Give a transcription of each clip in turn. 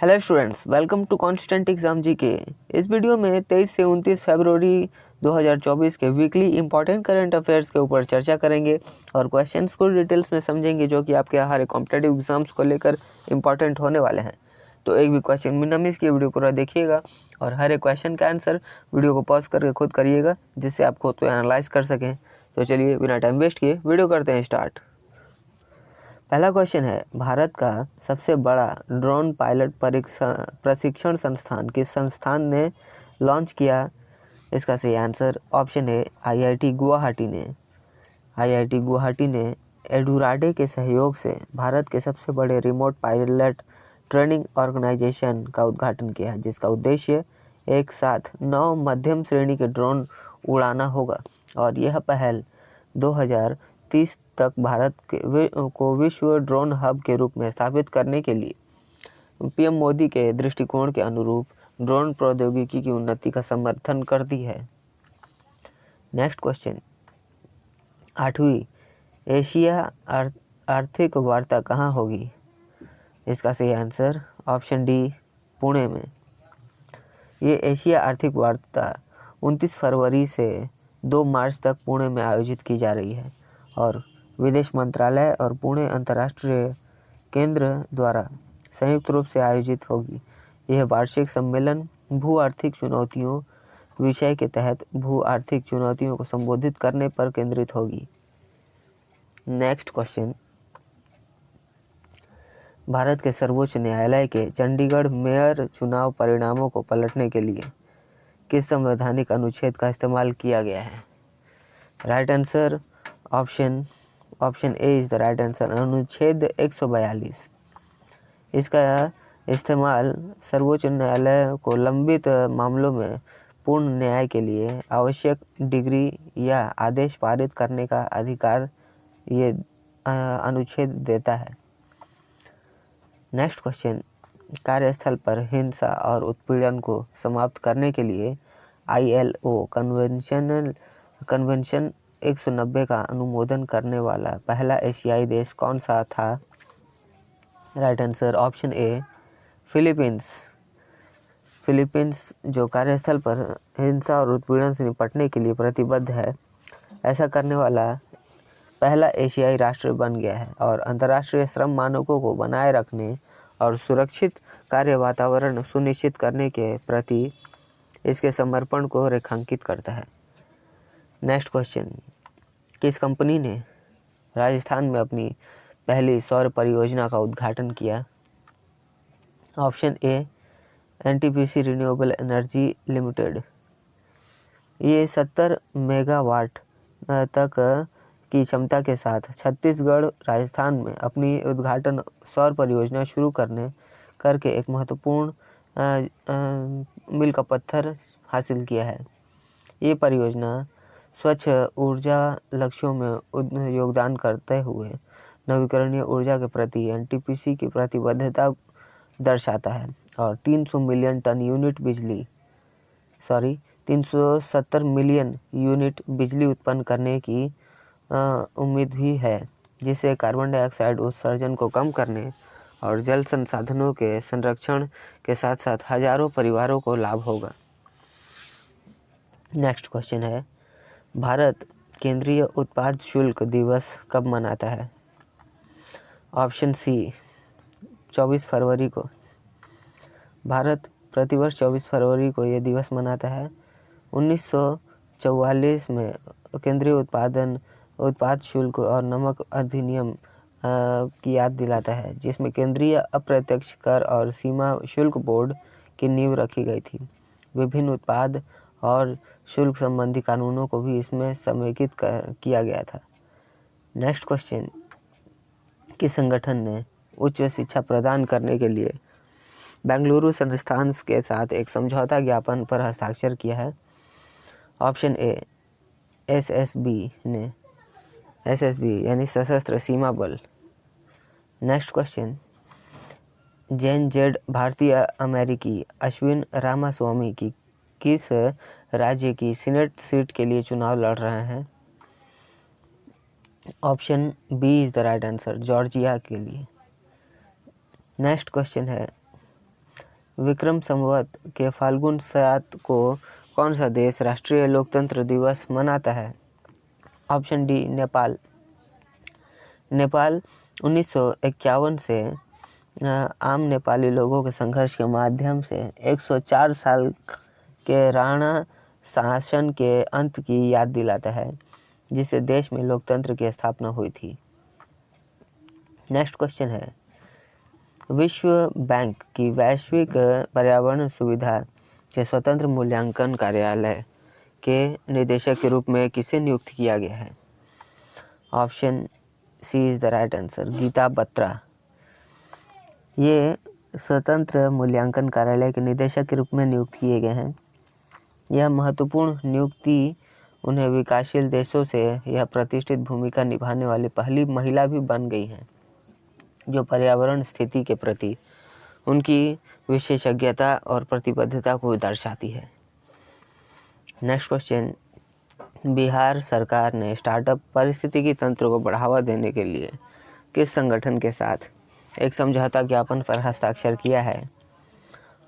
Hello students, welcome to constant exam GK. इस वीडियो में 23 से 29 फरवरी 2024 के वीकली इंपॉर्टेंट करंट अफेयर्स के ऊपर चर्चा करेंगे और क्वेश्चंस को डिटेल्स में समझेंगे जो कि आपके हर कॉम्पिटेटिव एग्जाम्स को लेकर इंपॉर्टेंट होने वाले हैं। तो एक भी क्वेश्चन बिना मिस किए वीडियो पूरा देखिएगा और हर एक क्वेश्चन का आंसर वीडियो को पॉज करके खुद करिएगा, जिससे आप खुद को एनालाइज कर सकें। तो चलिए बिना टाइम वेस्ट किए वीडियो करते हैं स्टार्ट। पहला क्वेश्चन है, भारत का सबसे बड़ा ड्रोन पायलट प्रशिक्षण संस्थान किस संस्थान ने लॉन्च किया? इसका सही आंसर ऑप्शन है आईआईटी गुवाहाटी ने। आईआईटी गुवाहाटी ने एडुराडे के सहयोग से भारत के सबसे बड़े रिमोट पायलट ट्रेनिंग ऑर्गेनाइजेशन का उद्घाटन किया है, जिसका उद्देश्य एक साथ 9 मध्यम श्रेणी के ड्रोन उड़ाना होगा और यह पहल 2030 तक भारत को विश्व ड्रोन हब के रूप में स्थापित करने के लिए पीएम मोदी के दृष्टिकोण के अनुरूप ड्रोन प्रौद्योगिकी की उन्नति का समर्थन करती है। नेक्स्ट क्वेश्चन, 8वीं एशिया आर्थिक वार्ता कहाँ होगी? इसका सही आंसर ऑप्शन डी पुणे में। ये एशिया आर्थिक वार्ता 29 फरवरी से 2 मार्च तक पुणे में आयोजित की जा रही है और विदेश मंत्रालय और पुणे अंतर्राष्ट्रीय केंद्र द्वारा संयुक्त रूप से आयोजित होगी। यह वार्षिक सम्मेलन भू आर्थिक चुनौतियों विषय के तहत भू आर्थिक चुनौतियों को संबोधित करने पर केंद्रित होगी। नेक्स्ट क्वेश्चन, भारत के सर्वोच्च न्यायालय के चंडीगढ़ मेयर चुनाव परिणामों को पलटने के लिए किस संवैधानिक अनुच्छेद का इस्तेमाल किया गया है? Right answer option A is the right answer, अनुच्छेद 142। इसका इस्तेमाल सर्वोच्च न्यायालय को लंबित मामलों में पूर्ण न्याय के लिए आवश्यक डिग्री या आदेश पारित करने का अधिकार ये अनुच्छेद देता है। नेक्स्ट क्वेश्चन, कार्यस्थल पर हिंसा और उत्पीड़न को समाप्त करने के लिए ILO कन्वेंशन 190 का अनुमोदन करने वाला पहला एशियाई देश कौन सा था? Right answer option A Philippines. Philippines जो कार्यस्थल पर हिंसा और उत्पीड़न से निपटने के लिए प्रतिबद्ध है, ऐसा करने वाला पहला एशियाई राष्ट्र बन गया है और अंतर्राष्ट्रीय श्रम मानकों को बनाए रखने और सुरक्षित कार्य वातावरण सुनिश्चित करने के प्रति इसके समर्पण को रेखांकित करता है। नेक्स्ट क्वेश्चन, किस कंपनी ने राजस्थान में अपनी पहली सौर परियोजना का उद्घाटन किया? Option A NTPC renewable energy limited. ये 70 मेगावाट तक की क्षमता के साथ छत्तीसगढ़ राजस्थान में अपनी उद्घाटन सौर परियोजना शुरू करके एक महत्वपूर्ण मील का पत्थर हासिल किया है। ये परियोजना स्वच्छ ऊर्जा लक्ष्यों में योगदान करते हुए नवीकरणीय ऊर्जा के प्रति NTPC की प्रतिबद्धता दर्शाता है और 370 मिलियन यूनिट बिजली उत्पन्न करने की उम्मीद भी है, जिससे कार्बन डाइऑक्साइड उत्सर्जन को कम करने और जल संसाधनों के संरक्षण के साथ साथ हजारों परिवारों को लाभ होगा। नेक्स्ट क्वेश्चन है, भारत केंद्रीय उत्पाद शुल्क दिवस कब मनाता है? ऑप्शन सी 24 फरवरी को। भारत प्रतिवर्ष 24 फरवरी को ये दिवस मनाता है। 1944 में केंद्रीय उत्पाद शुल्क और नमक अधिनियम की याद दिलाता है, जिसमें केंद्रीय अप्रत्यक्ष कर और सीमा शुल्क बोर्ड की नींव रखी गई थी। विभिन्न उत्पाद और शुल्क संबंधी कानूनों को भी इसमें समेकित किया गया था। नेक्स्ट क्वेश्चन, किस संगठन ने उच्च शिक्षा प्रदान करने के लिए बेंगलुरु संस्थान के साथ एक समझौता ज्ञापन पर हस्ताक्षर किया है? ऑप्शन ए SSB यानी सशस्त्र सीमा बल। नेक्स्ट क्वेश्चन, JNZ भारतीय अमेरिकी अश्विन रामास्वामी की किस राज्य की सीनेट सीट के लिए चुनाव लड़ रहे हैं? Option B is the right answer, Georgia के लिए। नेक्स्ट क्वेश्चन है, विक्रम संवत के फाल्गुन 7 को कौन सा देश राष्ट्रीय लोकतंत्र दिवस मनाता है? Option D Nepal. नेपाल 1951 से आम नेपाली लोगों के संघर्ष के माध्यम से 104 साल के राणा शासन के अंत की याद दिलाता है, जिससे देश में लोकतंत्र की स्थापना हुई थी। नेक्स्ट क्वेश्चन है, विश्व बैंक की वैश्विक पर्यावरण सुविधा के स्वतंत्र मूल्यांकन कार्यालय के निदेशक के रूप में किसे नियुक्त किया गया है? Option C is the right answer, Gita Batra. ये स्वतंत्र मूल्यांकन कार्यालय के निदेशक के रूप में नियुक्त किए गए हैं। यह महत्वपूर्ण नियुक्ति उन्हें विकासशील देशों से यह प्रतिष्ठित भूमिका निभाने वाली पहली महिला भी बन गई हैं, जो पर्यावरण स्थिति के प्रति उनकी विशेषज्ञता और प्रतिबद्धता को दर्शाती है। नेक्स्ट क्वेश्चन, बिहार सरकार ने स्टार्टअप पारिस्थितिकी तंत्र को बढ़ावा देने के लिए किस संगठन के साथ एक समझौता ज्ञापन पर हस्ताक्षर किया है?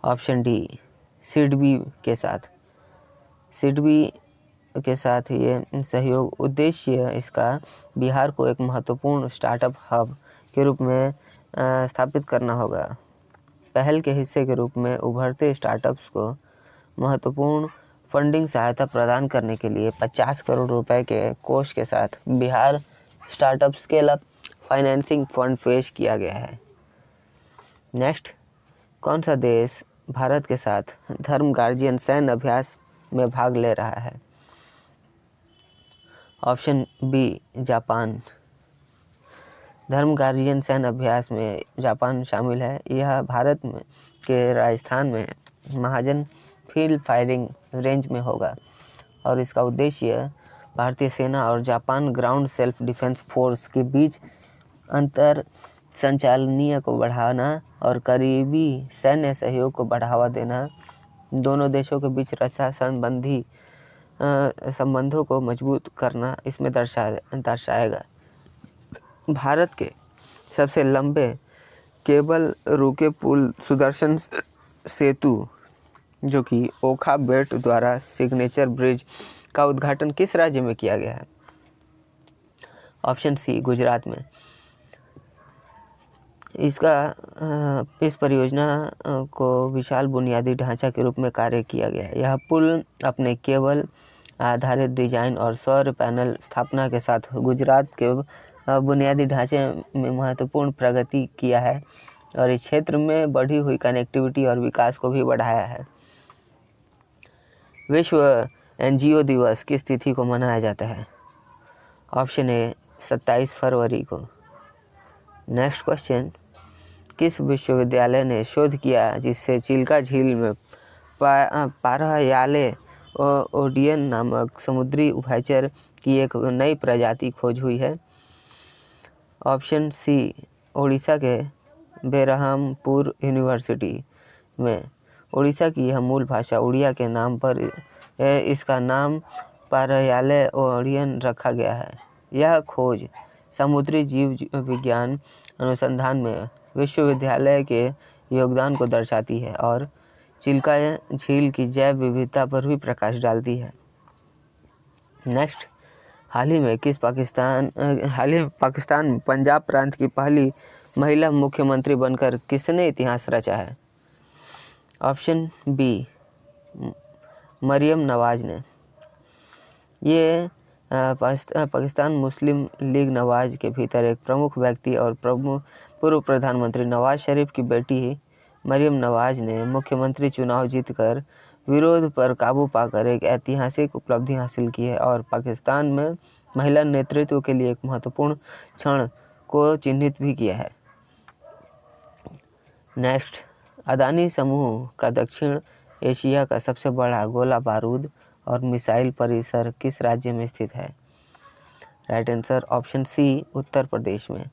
ऑप्शन डी सिडबी के साथ। सिडबी के साथ ये सहयोग उद्देश्य इसका बिहार को एक महत्वपूर्ण स्टार्टअप हब के रूप में स्थापित करना होगा। पहल के हिस्से के रूप में उभरते स्टार्टअप्स को महत्वपूर्ण फंडिंग सहायता प्रदान करने के लिए 50 करोड़ रुपए के कोष के साथ Bihar startup scale up financing fund पेश किया गया है। नेक्स्ट, कौन सा देश भारत के साथ धर्म गार्जियन सैन्य अभ्यास में भाग ले रहा है? Option B Japan. Dharma guardian सैन्य अभ्यास में जापान शामिल है। यह भारत में के राजस्थान में महाजन फील्ड फायरिंग रेंज में होगा और इसका उद्देश्य भारतीय सेना और Japan ground self defence force के बीच अंतर संचालनीय को बढ़ाना और करीबी सैन्य सहयोग को बढ़ावा देना, दोनों देशों के बीच रक्षा संबंधी संबंधों को मजबूत करना इसमें दर्शाएगा। भारत के सबसे लंबे केबल रोके पुल सुदर्शन सेतु, जो कि ओखा बेट द्वारा सिग्नेचर ब्रिज का उद्घाटन किस राज्य में किया गया है? ऑप्शन सी गुजरात में। इस परियोजना को विशाल बुनियादी ढांचा के रूप में कार्य किया गया है। यह पुल अपने केबल आधारित डिजाइन और सौर पैनल स्थापना के साथ गुजरात के बुनियादी ढांचे में महत्वपूर्ण प्रगति किया है और इस क्षेत्र में बढ़ी हुई कनेक्टिविटी और विकास को भी बढ़ाया है। विश्व एनजीओ दिवस किस तिथि को मनाया जाता है? ऑप्शन ए 27 फरवरी को। नेक्स्ट क्वेश्चन, किस विश्वविद्यालय ने शोध किया जिससे चिल्का झील में पारायाले ओडियन नामक समुद्री उभयचर की एक नई प्रजाति खोज हुई है? ऑप्शन सी ओडिशा के बेरहामपुर यूनिवर्सिटी में। ओडिशा की यह मूल भाषा उड़िया के नाम पर इसका नाम पारायाले ओडियन रखा गया है। यह खोज समुद्री जीव विज्ञान अनुसंधान में विश्वविद्यालय के योगदान को दर्शाती है और चिल्का झील की जैव विविधता पर भी प्रकाश डालती है। नेक्स्ट, हाल ही में पाकिस्तान में पंजाब प्रांत की पहली महिला मुख्यमंत्री बनकर किसने इतिहास रचा है? ऑप्शन बी मरियम नवाज ने। ये पाकिस्तान मुस्लिम लीग नवाज के भीतर एक प्रमुख व्यक्ति और पूर्व प्रधानमंत्री नवाज शरीफ की बेटी मरियम नवाज ने मुख्यमंत्री चुनाव जीतकर विरोध पर काबू पाकर एक ऐतिहासिक उपलब्धि हासिल की है और पाकिस्तान में महिला नेतृत्व के लिए एक महत्वपूर्ण क्षण को चिन्हित भी किया है। नेक्स्ट, अदानी समूह का दक्षिण एशिया का सबसे बड़ा गोला बारूद और मिसाइल परिसर किस राज्य में स्थित है? Right answer option C Uttar Pradesh में।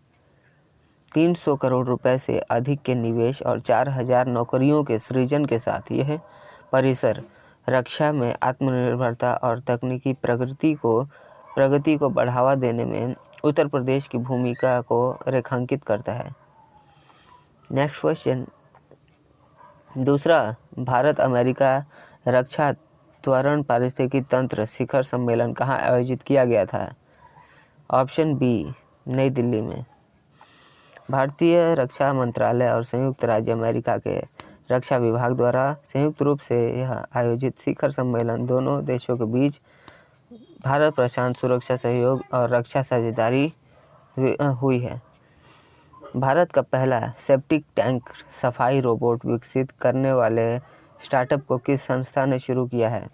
300 करोड़ रुपए से अधिक के निवेश और 4000 नौकरियों के सृजन के साथ यह परिसर रक्षा में आत्मनिर्भरता और तकनीकी प्रगति को बढ़ावा देने में उत्तर प्रदेश की भूमिका को रेखांकित करता है। नेक्स्ट क्वेश्चन, दूसरा, भारत अमेरिका रक्षा त्वरण पारिस्थितिकी तंत्र शिखर सम्मेलन कहाँ आयोजित किया गया था? ऑप्शन बी, नई दिल्ली में। भारतीय रक्षा मंत्रालय और संयुक्त राज्य अमेरिका के रक्षा विभाग द्वारा संयुक्त रूप से यह आयोजित शिखर सम्मेलन दोनों देशों के बीच भारत प्रशांत सुरक्षा सहयोग और रक्षा साझेदारी हुई है। भारत का पहला सेप्टिक टैंक सफाई रोबोट विकसित करने वाले स्टार्टअप को किस संस्था ने शुरू किया है?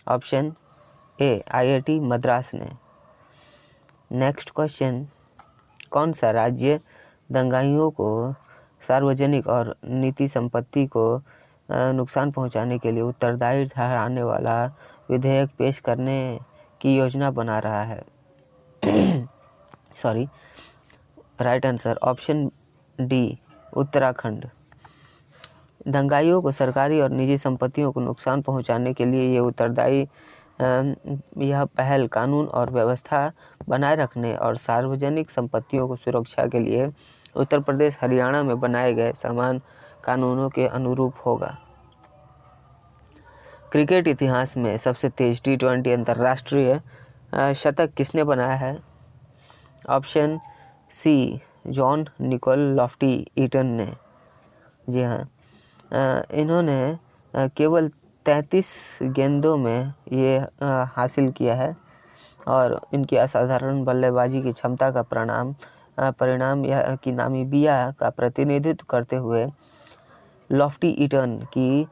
ऑप्शन ए, IIT मद्रास ने। नेक्स्ट क्वेश्चन, कौन सा राज्य दंगाइयों को सार्वजनिक और निजी संपत्ति को नुकसान पहुंचाने के लिए उत्तरदायी ठहराने वाला विधेयक पेश करने की योजना बना रहा है? Sorry, right answer option D, Uttarakhand. दंगाइयों को सरकारी और निजी संपत्तियों को नुकसान पहुंचाने के लिए ये उत्तरदायी यह पहल कानून और व्यवस्था बनाए रखने और सार्वजनिक संपत्तियों को सुरक्षा के लिए उत्तर प्रदेश हरियाणा में बनाए गए समान कानूनों के अनुरूप होगा। क्रिकेट इतिहास में सबसे तेज T20 अंतर्राष्ट्रीय शतक किसने बनाया है? Option C, John Nicol Loftie Eaton ने। जी हाँ, इन्होंने केवल 33 गेंदों में ये हासिल किया है और इनकी असाधारण बल्लेबाजी की क्षमता का परिणाम यह कि नामीबिया का प्रतिनिधित्व करते हुए लॉफ्टी ईटन की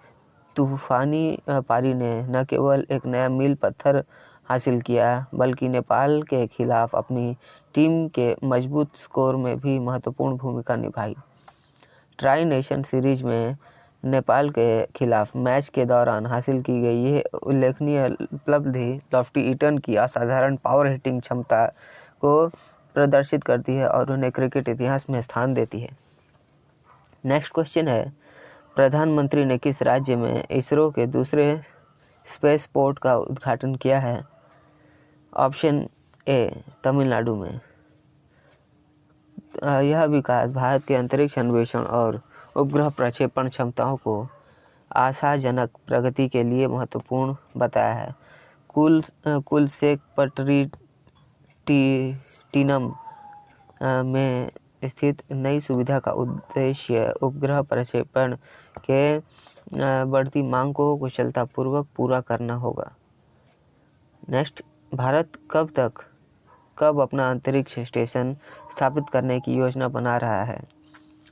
तूफानी पारी ने न केवल एक नया मील पत्थर हासिल किया बल्कि नेपाल के खिलाफ अपनी टीम के मजबूत स्कोर में भी महत्वपूर्ण भूमिका निभाई। ट्राई नेशन सीरीज में नेपाल के खिलाफ मैच के दौरान हासिल की गई यह उल्लेखनीय उपलब्धि लॉफ्टी ईटन की असाधारण पावर हिटिंग क्षमता को प्रदर्शित करती है और उन्हें क्रिकेट इतिहास में स्थान देती है। नेक्स्ट क्वेश्चन है, प्रधानमंत्री ने किस राज्य में इसरो के दूसरे स्पेस पोर्ट का उद्घाटन किया है? ऑप्शन ए, तमिलनाडु में। यह विकास भारत के अंतरिक्ष अन्वेषण और उपग्रह प्रक्षेपण क्षमताओं को आशाजनक प्रगति के लिए महत्वपूर्ण बताया है। कुलसेकपट्टिनम में स्थित नई सुविधा का उद्देश्य उपग्रह प्रक्षेपण के बढ़ती मांग को कुशलतापूर्वक पूरा करना होगा। नेक्स्ट, भारत कब अपना अंतरिक्ष स्टेशन स्थापित करने की योजना बना रहा है?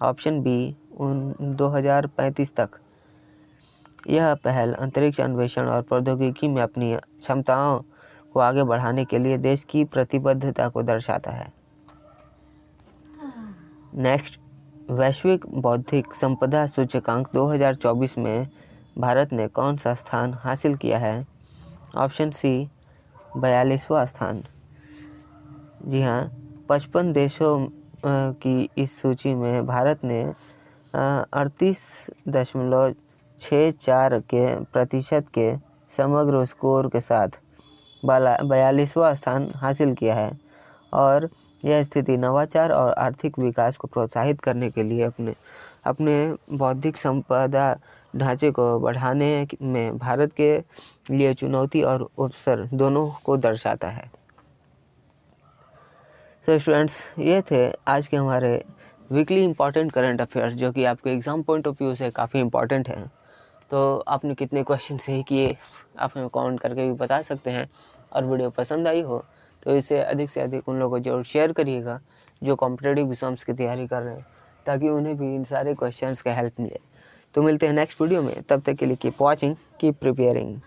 ऑप्शन बी, 2035 तक। यह पहल अंतरिक्ष अन्वेषण और प्रौद्योगिकी में अपनी क्षमताओं को आगे बढ़ाने के लिए देश की प्रतिबद्धता को दर्शाता है। नेक्स्ट, वैश्विक बौद्धिक संपदा सूचकांक 2024 में भारत ने कौन सा स्थान हासिल किया है? ऑप्शन सी, 42वां स्थान। जी हाँ, 55 देशों की इस सूची में भारत ने 38.64% के समग्र स्कोर के साथ 42वां स्थान हासिल किया है और यह स्थिति नवाचार और आर्थिक विकास को प्रोत्साहित करने के लिए अपने बौद्धिक संपदा ढांचे को बढ़ाने में भारत के लिए चुनौती और अवसर दोनों को दर्शाता है। तो स्टूडेंट्स, ये थे आज के हमारे वीकली इम्पॉर्टेंट करंट अफेयर्स जो कि आपके एग्ज़ाम पॉइंट ऑफ व्यू से काफ़ी इम्पॉर्टेंट हैं। तो आपने कितने क्वेश्चन सही किए आप हमें कमेंट करके भी बता सकते हैं, और वीडियो पसंद आई हो तो इसे अधिक से अधिक उन लोगों को जरूर शेयर करिएगा जो कॉम्पिटिटिव एग्जाम्स की तैयारी कर रहे हैं, ताकि उन्हें भी इन सारे क्वेश्चंस का हेल्प मिले। तो मिलते हैं नेक्स्ट वीडियो में, तब तक के लिए कीप वॉचिंग, कीप प्रिपेयरिंग।